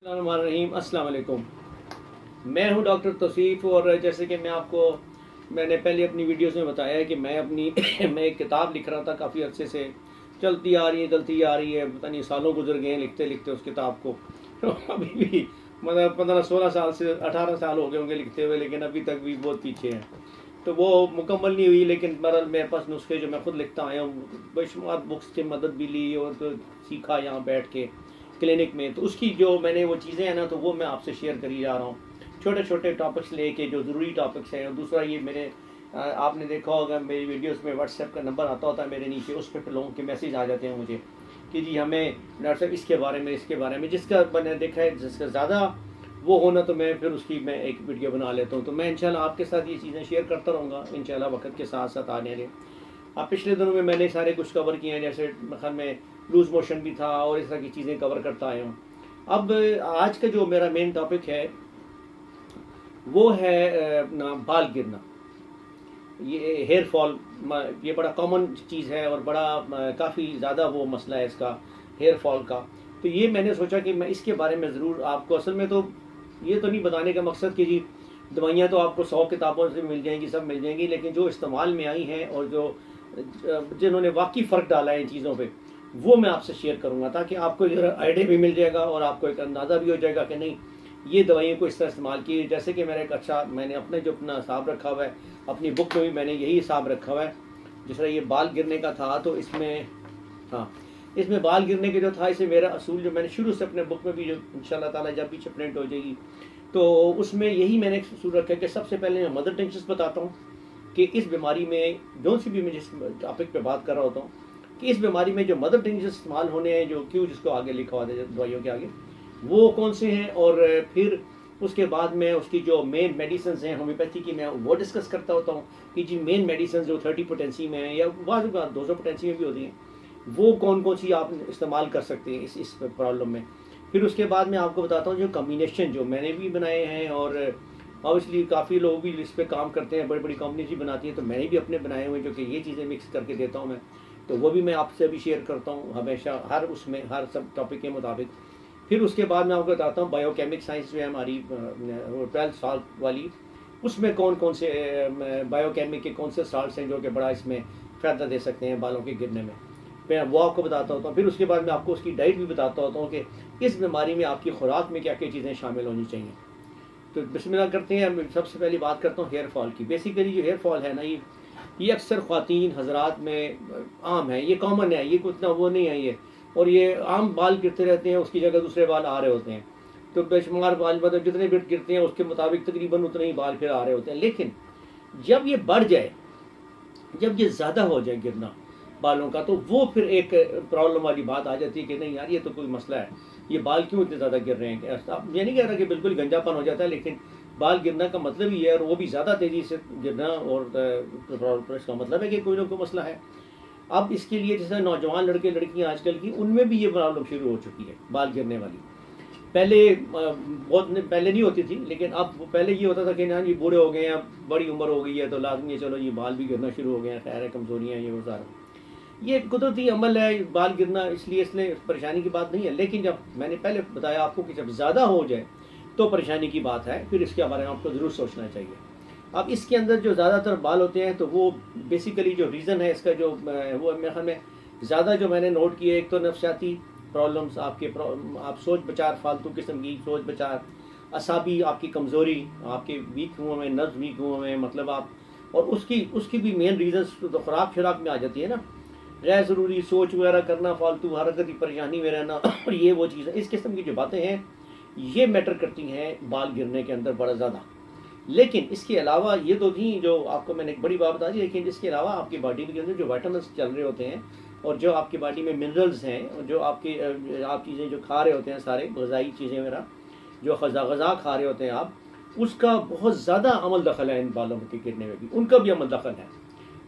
रहीम अस्सलाम वालेकुम। मैं हूं डॉक्टर तौसीफ़ और जैसे कि मैंने पहले अपनी वीडियोस में बताया है कि मैं अपनी मैं एक किताब लिख रहा था, काफ़ी अरसे से चलती आ रही है, पता नहीं सालों गुजर गए हैं लिखते लिखते उस किताब को। तो अभी भी मतलब 15-16 साल से 18 साल हो गए होंगे लिखते हुए, लेकिन अभी तक भी बहुत पीछे हैं। तो वो मुकम्मल नहीं हुई, लेकिन बहरहाल मेरे पास नुस्खे जो मैं खुद लिखता आया हूँ, बेशुमार बुक्स की मदद भी ली और तो सीखा यहाँ बैठ के क्लिनिक में। तो उसकी जो मैंने वो चीज़ें हैं ना, तो वो मैं आपसे शेयर करी जा रहा हूँ, छोटे छोटे टॉपिक्स लेके जो ज़रूरी टॉपिक्स हैं। और दूसरा ये मेरे आपने देखा होगा मेरी वीडियोस में व्हाट्सएप का नंबर आता होता है मेरे नीचे, उस पर लोगों के मैसेज आ जाते हैं मुझे कि जी हमें डॉक्टर साहब इसके बारे में जिसका मैंने देखा है जिसका ज़्यादा वो होना, तो मैं फिर उसकी मैं एक वीडियो बना लेता हूँ। तो मैं इंशाल्लाह आपके साथ ये चीज़ें शेयर करता रहूँगा इंशाल्लाह वक्त के साथ साथ आने वाले। अब पिछले दिनों में मैंने सारे कुछ कवर किए हैं, जैसे मखन में लूज़ मोशन भी था और इस तरह की चीज़ें कवर करता आया हूँ। अब आज का जो मेरा मेन टॉपिक है वो है अपना बाल गिरना, ये हेयर फॉल। ये बड़ा कॉमन चीज़ है और बड़ा काफ़ी ज़्यादा वो मसला है इसका, हेयर फॉल का। तो ये मैंने सोचा कि मैं इसके बारे में ज़रूर आपको, असल में तो ये तो नहीं बताने का मकसद कि जी दवाइयाँ तो आपको 100 किताबों से मिल जाएंगी, सब मिल जाएंगी, लेकिन जो इस्तेमाल में आई हैं और जो जिन्होंने वाकई फ़र्क डाला है इन चीज़ों पे, वो मैं आपसे शेयर करूँगा, ताकि आपको आइडिया भी मिल जाएगा और आपको एक अंदाज़ा भी हो जाएगा कि नहीं ये दवाइयों को इस तरह इस्तेमाल की। जैसे कि मेरा एक अच्छा, मैंने अपने जो अपना हिसाब रखा हुआ है, अपनी बुक में भी मैंने यही हिसाब रखा हुआ है। जिस तरह ये बाल गिरने का था, तो इसमें हाँ, इसमें बाल गिरने के जो था, इसे मेरा असूल जो मैंने शुरू से अपने बुक में भी, जो इंशाल्लाह ताला जब भी प्रिंट हो जाएगी, तो उसमें यही मैंने असूल रखा है कि सबसे पहले मैं मदर टेंशन बताता हूँ कि इस बीमारी में जो सी भी मैं जिस टॉपिक पे बात कर रहा होता हूँ कि इस बीमारी में जो मदर टेंशन इस्तेमाल होने हैं, जो क्यों जिसको आगे लिखा हुआ है दवाइयों के आगे, वो कौन से हैं। और फिर उसके बाद में उसकी जो मेन मेडिसिन हैं होम्योपैथी की, मैं वो डिस्कस करता होता हूँ कि जी मेन मेडिसिन जो 30 पोटेंसी में है या 200 पोटेंसी में भी होती हैं, वो कौन कौन सी आप इस्तेमाल कर सकते हैं इस प्रॉब्लम में। फिर उसके बाद मैं आपको बताता हूँ जो कम्बिनेशन जो मैंने भी बनाए हैं, और ऑब्वियसली काफ़ी लोग भी इस पर काम करते हैं, बड़ी बड़ी कंपनीज भी बनाती हैं, तो मैंने भी अपने बनाए हुए जो कि ये चीज़ें मिक्स करके देता हूँ मैं, तो वो भी मैं आपसे भी शेयर करता हूँ हमेशा, हर उसमें हर सब टॉपिक के मुताबिक। फिर उसके बाद मैं आपको बताता हूँ बायोकेमिक साइंस जो है हमारी 12 साल वाली, उसमें कौन कौन से बायोकेमिक के कौन से साल्ट्स हैं जो कि बड़ा इसमें फ़ायदा दे सकते हैं बालों के गिरने में, मैं वो आपको बताता होता हूँ। फिर उसके बाद मैं आपको उसकी डाइट भी बताता होता हूँ कि इस बीमारी में आपकी खुराक में क्या क्या चीज़ें शामिल होनी चाहिए। तो बिस्मिल्लाह करते हैं। मैं सबसे पहली बात करता हूँ हेयर फॉल की। बेसिकली जो हेयर फॉल है ना, ये अक्सर ख़वातीन हजरात में आम है, ये कॉमन है, ये कुछ ना वो नहीं है ये, और ये आम बाल गिरते रहते हैं, उसकी जगह दूसरे बाल आ रहे होते हैं। तो बेशुमार बाल, मतलब जितने भी गिरते हैं उसके मुताबिक तकरीबन उतने ही बाल फिर आ रहे होते हैं। लेकिन जब ये बढ़ जाए, जब ये ज़्यादा हो जाए गिरना बालों का, तो वो फिर एक प्रॉब्लम वाली बात आ जाती है कि नहीं यार ये तो कोई मसला है, ये बाल क्यों इतने ज़्यादा गिर रहे हैं। अब ये नहीं कह रहा कि बिल्कुल गंजापन हो जाता है, लेकिन बाल गिरना का मतलब ही है, और वो भी ज़्यादा तेज़ी से गिरना, और इसका मतलब है कि कोई ना कोई मसला है। अब इसके लिए जैसे नौजवान लड़के लड़कियां आजकल की, उनमें भी ये प्रॉब्लम शुरू हो चुकी है बाल गिरने वाली। पहले बहुत पहले नहीं होती थी, लेकिन अब पहले ये होता था कि ना ये बूढ़े हो गए हैं, बड़ी उम्र हो गई है, तो लाजमी है चलो ये बाल भी गिरना शुरू हो गए हैं, खैर है कमजोरियाँ ये वो सारा, ये कुदरती अमल है बाल गिरना, इसलिए परेशानी की बात नहीं है। लेकिन जब मैंने पहले बताया आपको कि जब ज़्यादा हो जाए तो परेशानी की बात है, फिर इसके बारे में आपको ज़रूर सोचना चाहिए। अब इसके अंदर जो ज़्यादातर बाल होते हैं, तो वो बेसिकली जो रीज़न है इसका जो वो मेरे ख्याल में ज़्यादा जो मैंने नोट किया, एक तो नफ्सियाती प्रॉब्लम्स, आप सोच बचार, फालतू किस्म की सोच बचार, असाबी आपकी कमज़ोरी, आपके वीक हुए में नर्व वीक हुए में, मतलब आप, और उसकी भी मेन रीज़न तो ख़ुराक शराक में आ जाती है ना, गैर ज़रूरी सोच वगैरह करना, फालतू हरकत की परेशानी में रहना और ये वो चीज़ें, इस किस्म की जो बातें हैं ये मैटर करती हैं बाल गिरने के अंदर बड़ा ज़्यादा। लेकिन इसके अलावा ये तो थी जो आपको मैंने एक बड़ी बात बता दी, लेकिन इसके अलावा आपकी बॉडी के अंदर जो विटामिन्स चल रहे होते हैं, और जो आपकी बॉडी में मिनरल्स हैं, और जो आप चीज़ें जो खा रहे होते हैं, सारे गज़ाई चीज़ें वगैरह जो गज़ा खा रहे होते हैं आप, उसका बहुत ज़्यादा अमल दखल है इन बालों के गिरने में भी, उनका भी अमल दखल है।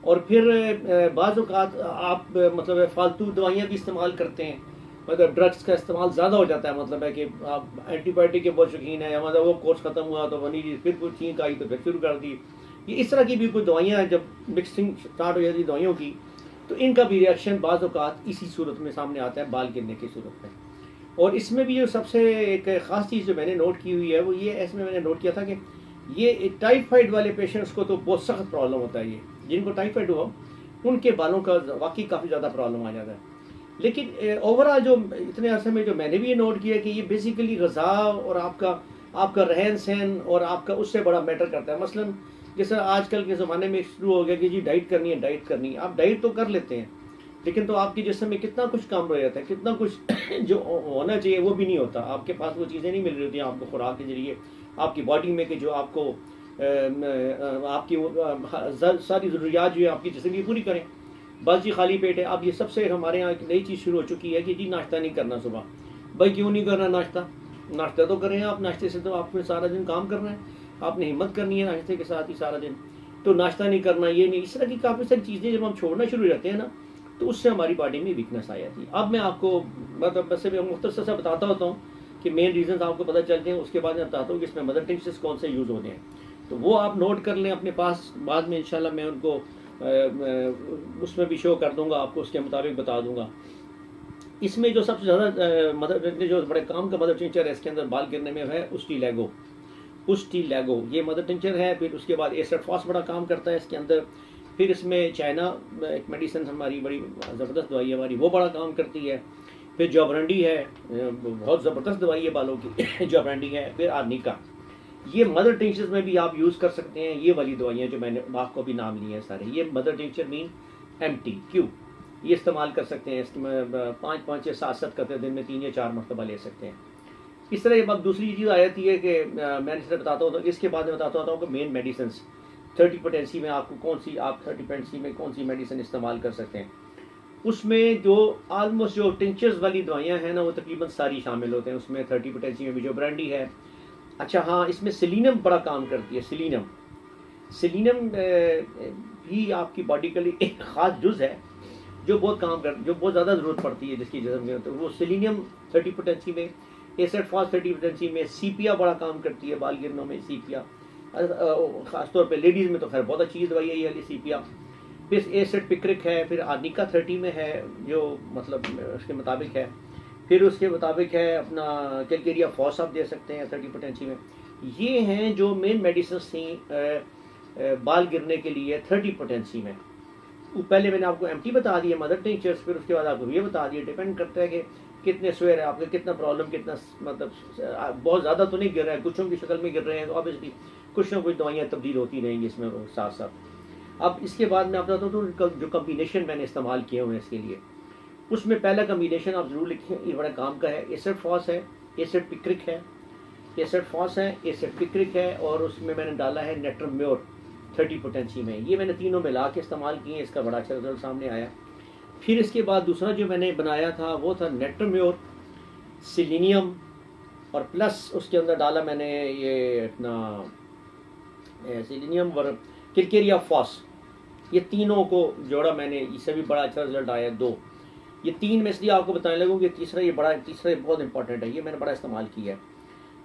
और फिर बाज़ औक़ात आप मतलब फालतू दवाइयाँ भी इस्तेमाल करते हैं, मतलब ड्रग्स का इस्तेमाल ज़्यादा हो जाता है, मतलब है कि आप एंटीबायोटिक के बहुत शौकीन है, मतलब वो कोर्स ख़त्म हुआ तो बनी जी, फिर कुछ छींक आई तो फिर शुरू कर दी, ये इस तरह की भी कुछ दवाइयाँ जब मिक्सिंग स्टार्ट हो जाती है दवाइयों की, तो इनका भी रिएक्शन बाज़ औक़ात इसी सूरत में सामने आता है, बाल गिरने की सूरत में। और इसमें भी जो सबसे एक ख़ास चीज़ जो मैंने नोट की हुई है वो ये, इसमें मैंने नोट किया था कि ये टाइफाइड वाले पेशेंट्स को तो बहुत सख्त प्रॉब्लम होता है। ये जिनको टाइफाइड हुआ उनके बालों का वाकई काफ़ी ज़्यादा प्रॉब्लम आ जाता है। लेकिन ओवरऑल जो इतने अरसे में जो मैंने भी ये नोट किया कि ये बेसिकली ग़िज़ा और आपका रहन सहन और आपका उससे बड़ा मैटर करता है। मसलन जैसे आजकल के ज़माने में शुरू हो गया कि जी डाइट करनी है, डाइट करनी है। आप डाइट तो कर लेते हैं लेकिन तो आपके जिस्म में कितना कुछ काम रह जाता है, कितना कुछ जो होना चाहिए वो भी नहीं होता। आपके पास वो चीज़ें नहीं मिल रही होती आपको खुराक के जरिए, आपकी बॉडी में कि जो आपको आपकी सारी ज़रूरियात जो है आपकी जिस्म की पूरी करें। बस जी खाली पेट है। अब ये सबसे हमारे यहाँ एक नई चीज़ शुरू हो चुकी है कि जी नाश्ता नहीं करना सुबह। भाई क्यों नहीं करना नाश्ता? नाश्ता तो करें आप, नाश्ते से तो आपने सारा दिन काम करना है, आपने हिम्मत करनी है नाश्ते के साथ ही सारा दिन। तो नाश्ता नहीं करना, ये नहीं, इस तरह की काफ़ी सारी चीज़ें जब हम छोड़ना शुरू हो जाते हैं ना तो उससे हमारी बॉडी में वीकनेस आ जाती है। अब मैं आपको मतलब बस मैं मुख्तसर सा बताता होता हूँ कि मेन रीजन आपको पता चलते हैं, उसके बाद मैं बताता हूँ कि इसमें मदर टिंचर्स कौन से यूज़ होते हैं। तो वो आप नोट कर लें अपने पास, बाद में इंशाल्लाह मैं उनको उसमें भी शो कर दूंगा, आपको उसके मुताबिक बता दूंगा। इसमें जो सबसे ज़्यादा मदर जो बड़े काम का मदर टिंचर है इसके अंदर बाल गिरने में है उस्टीलैगो, ये मदर टिंचर है। फिर उसके बाद एसिड फॉस बड़ा काम करता है इसके अंदर। फिर इसमें चाइना एक मेडिसिन हमारी बड़ी ज़बरदस्त दवाई है हमारी, वो बड़ा काम करती है। फिर जॉब्रांडी है, बहुत ज़बरदस्त दवाई है बालों की जॉब्रांडी है। फिर आर्निका, ये मदर टिंचर्स में भी आप यूज़ कर सकते हैं। ये वाली दवाइयाँ जो मैंने आपको भी नाम लिए हैं सारे, ये मदर टिंचर मीन MTQ, ये इस्तेमाल कर सकते हैं। इसमें 5 या 7 कतरे दिन में 3 या 4 मरतबा ले सकते हैं। इस तरह अब दूसरी चीज़ आ जाती है कि मैं इस तरह बताता हूँ, तो इसके बाद में बताता हूँ कि मेन मेडिसिन 30 पोटेंसी में आपको कौन सी, आप 30 पोटेंसी में कौन सी मेडिसिन इस्तेमाल कर सकते हैं। उसमें जो ऑलमोस्ट जो टिंचर्स वाली दवाइयाँ हैं ना वो तकरीबन सारी शामिल होते हैं उसमें। 30 पोटेंसी में भी जो ब्रांडी है, अच्छा हाँ, इसमें सेलिनियम बड़ा काम करती है। सेलिनियम भी आपकी बॉडी के लिए एक ख़ास जुज़ है जो बहुत ज़्यादा ज़रूरत पड़ती है जिसकी जरूरत में। तो वो सेलिनियम 30 पोटेंसी में, एसिड फॉस 30 पोटेंसी में, सीपिया बड़ा काम करती है बाल गिरनों में। सीपिया ख़ासतौर पे लेडीज़ में तो खैर बहुत अच्छी दवाई है ये वाली सीपिया। फिर एसिड पिक्रिक है, फिर आर्निका 30 में है जो मतलब उसके मुताबिक है। फिर उसके मुताबिक है अपना कैलकेरिया फॉस आप दे सकते हैं 30 पोटेंसी में। ये हैं जो मेन मेडिसिन थी बाल गिरने के लिए 30 पोटेंसी में। पहले मैंने आपको MT बता दिया, मदर टिंचर्स, फिर उसके बाद आपको ये बता दिया। डिपेंड करता है कि कितने स्वेयर है आपके, कितना प्रॉब्लम, कितना मतलब बहुत ज़्यादा तो नहीं गिर रहा है, कुछों की शक्ल में गिर रहे हैं तो ऑब्वियसली कुछ ना कुछ दवाइयाँ तब्दील होती रहेंगी इसमें साथ साथ। अब इसके बाद मैं आपको बताता हूँ तो जो कम्बिनेशन मैंने इस्तेमाल किए हुए हैं इसके लिए, उसमें पहला कम्बिनेशन आप ज़रूर लिखें, ये बड़ा काम का है। एसिड फॉस है, एसिड पिक्रिक है, एसिड फॉस है, एसिड पिक्रिक है, और उसमें मैंने डाला है नेट्रम्योर 30 पोटेंसी में। ये मैंने तीनों मिला के इस्तेमाल किए, इसका बड़ा अच्छा रिजल्ट सामने आया। फिर इसके बाद दूसरा जो मैंने बनाया था वो था नेट्रम्योर, सेलिनियम, और प्लस उसके अंदर डाला मैंने ये अपना सेलिनियम और कैलकेरिया फॉस। ये तीनों को जोड़ा मैंने, इससे भी बड़ा अच्छा रिजल्ट आया 2। ये 3 में इसलिए आपको बताने लगूँ कि तीसरा बहुत इंपॉर्टेंट है, ये मैंने बड़ा इस्तेमाल किया है।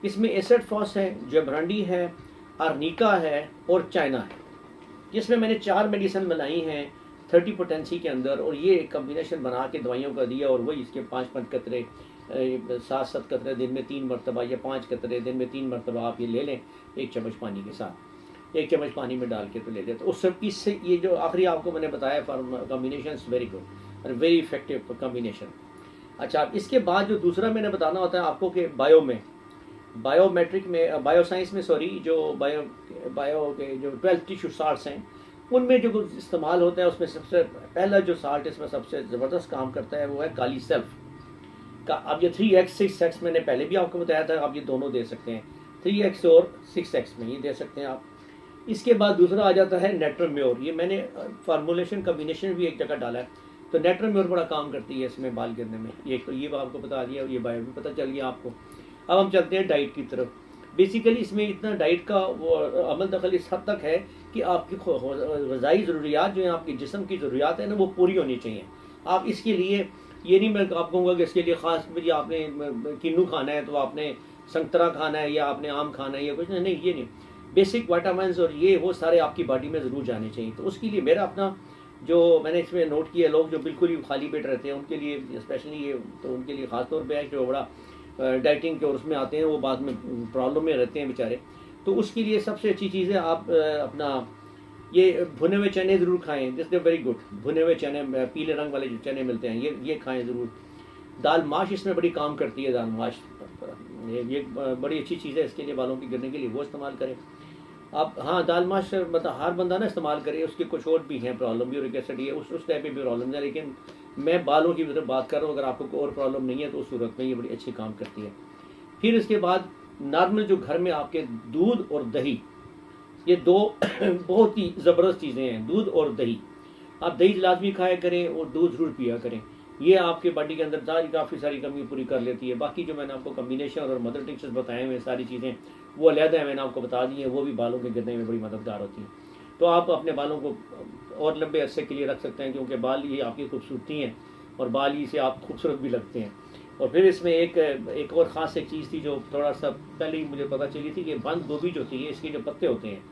इसमें एसिड फॉस है, जॉब्रांडी है, आर्निका है और चाइना है, जिसमें मैंने 4 मेडिसिन बनाई हैं 30 पोटेंसी के अंदर, और ये एक कम्बिनेशन बना के दवाइयों का दिया। और वही इसके 5 कतरे 7 कतरे दिन में 3 मरतबा या 5 कतरे दिन में 3 मरतबा आप ये ले लें 1 चम्मच पानी के साथ, 1 चम्मच पानी में डाल के तो ले लें। तो उस सब इससे ये जो आखिरी आपको मैंने बताया कम्बिनेशन वेरी गुड और वेरी इफेक्टिव कम्बिनेशन। अच्छा, अब इसके बाद जो दूसरा मैंने बताना होता है आपको कि बायोमेट्रिक में, बायोसाइंस में सॉरी, जो बायो के जो 12 टिश्यू साल्ट्स हैं उनमें जो कुछ इस्तेमाल होता है उसमें सबसे पहला जो साल्ट इसमें सबसे ज़बरदस्त काम करता है वो है काली सेल्फ का। अब ये 3x 6x मैंने पहले भी आपको बताया था, आप ये दोनों दे सकते हैं, 3x और 6x में ये दे सकते हैं आप। इसके बाद दूसरा आ जाता है नेट्रम्योर, ये मैंने फार्मूलेशन कम्बिनेशन भी एक जगह डाला है। तो नेट्रम्योर बड़ा काम करती है इसमें बाल गिरने में, ये तो ये आपको बता दिया, ये बायो भी पता चल गया आपको। अब हम चलते हैं डाइट की तरफ। बेसिकली इसमें इतना डाइट का वो अमल दखल इस हद तक है कि आपकी ग़िज़ाई ज़रूरियात जो है, आपकी जिस्म की ज़रूरियात है ना, वो पूरी होनी चाहिए। आप इसके लिए ये नहीं मैं आपको कहूँगा कि इसके लिए ख़ास मुझे आपने किन्नू खाना है तो आपने संतरा खाना है या आपने आम खाना है या कुछ नहीं, ये नहीं। बेसिक विटामिन्स और ये वो सारे आपकी बॉडी में ज़रूर जाने चाहिए। तो उसके लिए मेरा अपना जो मैंने इसमें नोट किया, लोग जो बिल्कुल ही खाली पेट रहते हैं उनके लिए स्पेशली ये, तो उनके लिए ख़ास तौर पे है जो बड़ा डाइटिंग के और उसमें आते हैं, वो बाद में प्रॉब्लम में रहते हैं बेचारे। तो उसके लिए सबसे अच्छी चीज़ है आप अपना ये भुने हुए चने ज़रूर खाएं, दिस इज़ वेरी गुड। भुने हुए चने, पीले रंग वाले जो चने मिलते हैं ये खाएं ज़रूर। दाल माश इसमें बड़ी काम करती है, दाल माश ये बड़ी अच्छी चीज़ है इसके लिए, बालों की गिरने के लिए वो इस्तेमाल करें आप। हाँ, दाल माश मतलब हर बंदा ना इस्तेमाल करे, उसके कुछ और भी हैं प्रॉब्लम, यूरिक एसिड ये उस टाइप की भी प्रॉब्लम है, लेकिन मैं बालों की बात कर रहा हूँ। अगर आपको कोई और प्रॉब्लम नहीं है तो उस सूरत में ये बड़ी अच्छी काम करती है। फिर इसके बाद नॉर्मल जो घर में आपके दूध और दही, ये दो बहुत ही ज़बरदस्त चीज़ें हैं, दूध और दही। आप दही लाजमी खाया करें और दूध ज़रूर पिया करें, ये आपके बॉडी के अंदर काफ़ी सारी कमी पूरी कर लेती है। बाकी जो मैंने आपको कम्बिनेशन और मदर टिंक्चर्स बताए हुए सारी चीज़ें वो अलहदा है, मैंने आपको बता दी हैं, वो भी बालों के गिरने में बड़ी मददगार होती हैं। तो आप अपने बालों को और लंबे अरसे के लिए रख सकते हैं, क्योंकि बाल ये आपकी खूबसूरती हैं और बाल ही से आप खूबसूरत भी लगते हैं। और फिर इसमें एक और ख़ास एक चीज़ थी जो थोड़ा सा पहले ही मुझे पता चली थी, कि बंद गोभी जो थी, इसके जो पत्ते होते हैं,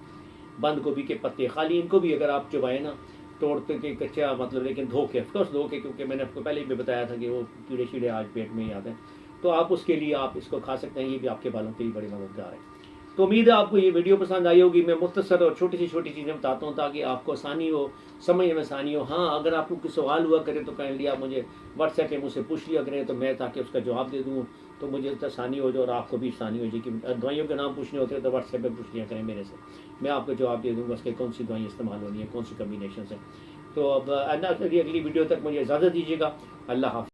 बंद गोभी के पत्ते, खाली इनको भी अगर आप चबाएं ना, तोड़ते के कच्चा मतलब, लेकिन धो के, ऑफकोर्स धो के, क्योंकि मैंने आपको पहले भी बताया था कि वो कीड़े शीड़े आज पेट में ही आते हैं। तो आप उसके लिए आप इसको खा सकते हैं, ये भी आपके बालों के लिए बड़ी मददगार है। तो उम्मीद है आपको ये वीडियो पसंद आई होगी। मैं मुख्तसर और छोटी चीज़ें बताता हूँ ताकि आपको आसानी हो, समझने में आसानी हो। हाँ, अगर आपको कोई सवाल हुआ करे तो काइंडली आप मुझे व्हाट्सएप पे मुझसे पूछ लिया करें, तो मैं ताकि उसका जवाब दे दूँ, तो मुझे आसानी हो जाए और आपको भी आसानी हो जाए। कि दवाइयों के नाम पूछने होते हैं तो व्हाट्सएप पे पूछ लिया करें मेरे से, मैं आपको जवाब दे दूँगा उसके कौन सी दवाई इस्तेमाल होनी है, कौन सी कम्बिनेशन है। तो अब अगली वीडियो तक मुझे इजाज़त दीजिएगा। अल्लाह हाफ़िज़।